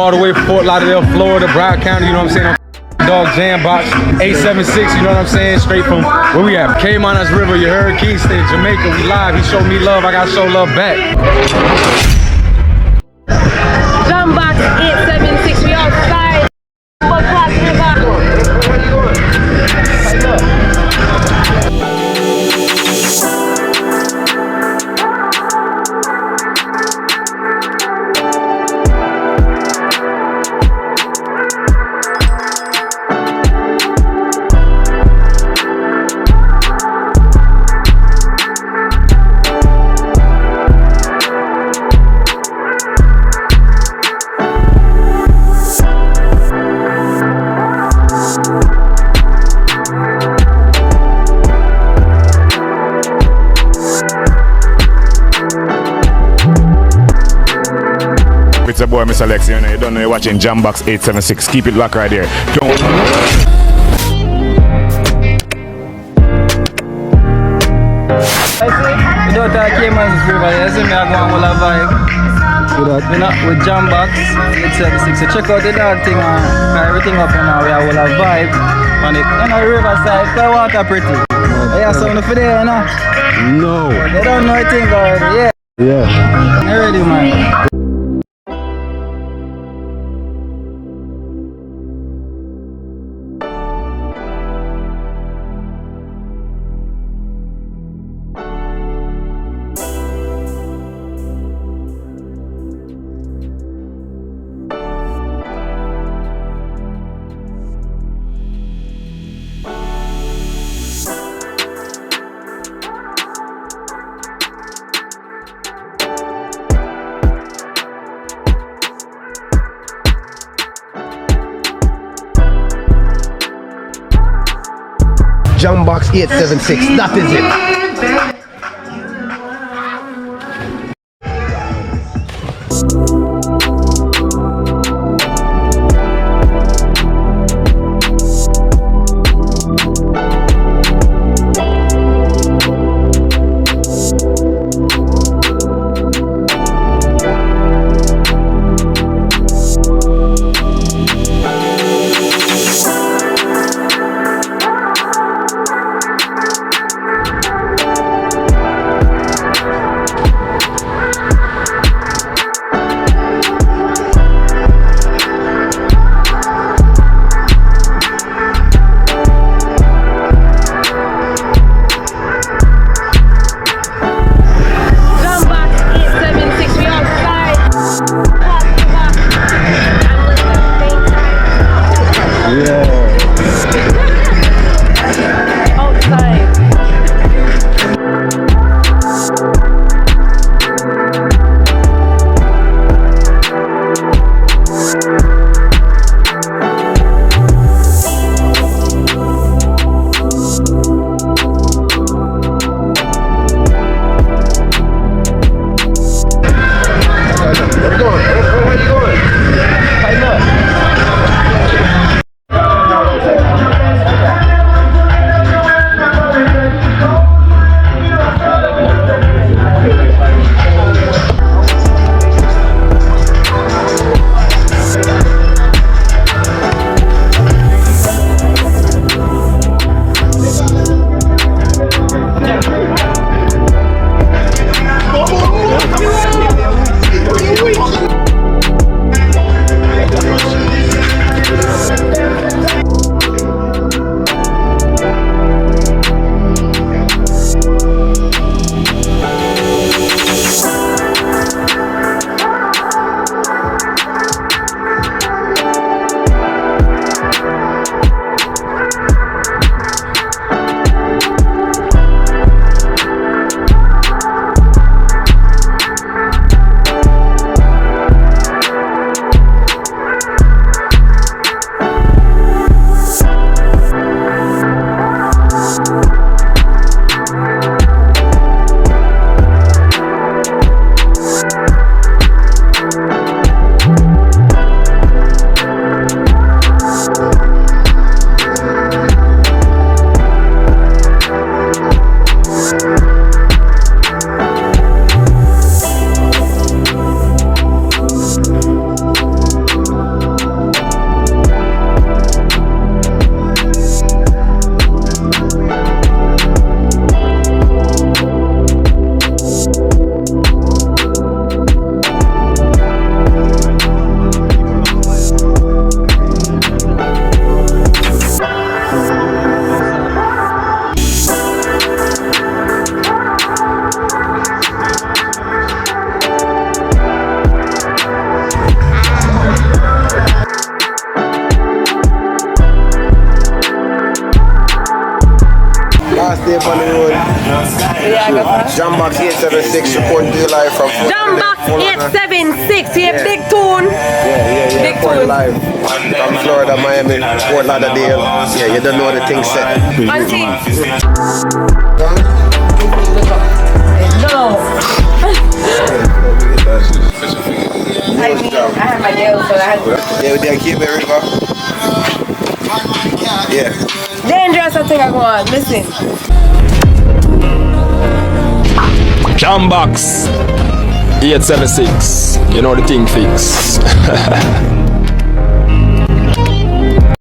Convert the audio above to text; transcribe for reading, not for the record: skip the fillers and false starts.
all the way from Fort Lauderdale, Florida, Broward County, you know what I'm saying? Dog JamBox876, you know what I'm saying? Straight from where we at? Caymanas River, you heard? Kingston, Jamaica, we live. He showed me love, I gotta show love back. JamBox876, we outside. World Class River. It's a boy, Mr. Lex, you know, you don't know you're watching JamBox876. Keep it locked right there. Don't. Without our Caymanas River, you see me I go on with a vibe. With JamBox876. So check out the dog thing, everything up now, we have a vibe. On the riverside, the water pretty. Yeah, something for there, you know? No. They don't know anything already, yeah. Yeah. They ready, man. JamBox876, that is it. day on the road. JamBox876 reporting to you live from JamBox876, yeah, big tune. Yeah, Big reporting tune. live from Florida, Miami, Fort Lauderdale. Yeah, you don't know the thing set. Auntie. No. I mean, I have my nails, so I had to. Yeah, we did keep it river. Yeah. Dangerous, I think I go on. Listen. JamBox876, you know the thing fix.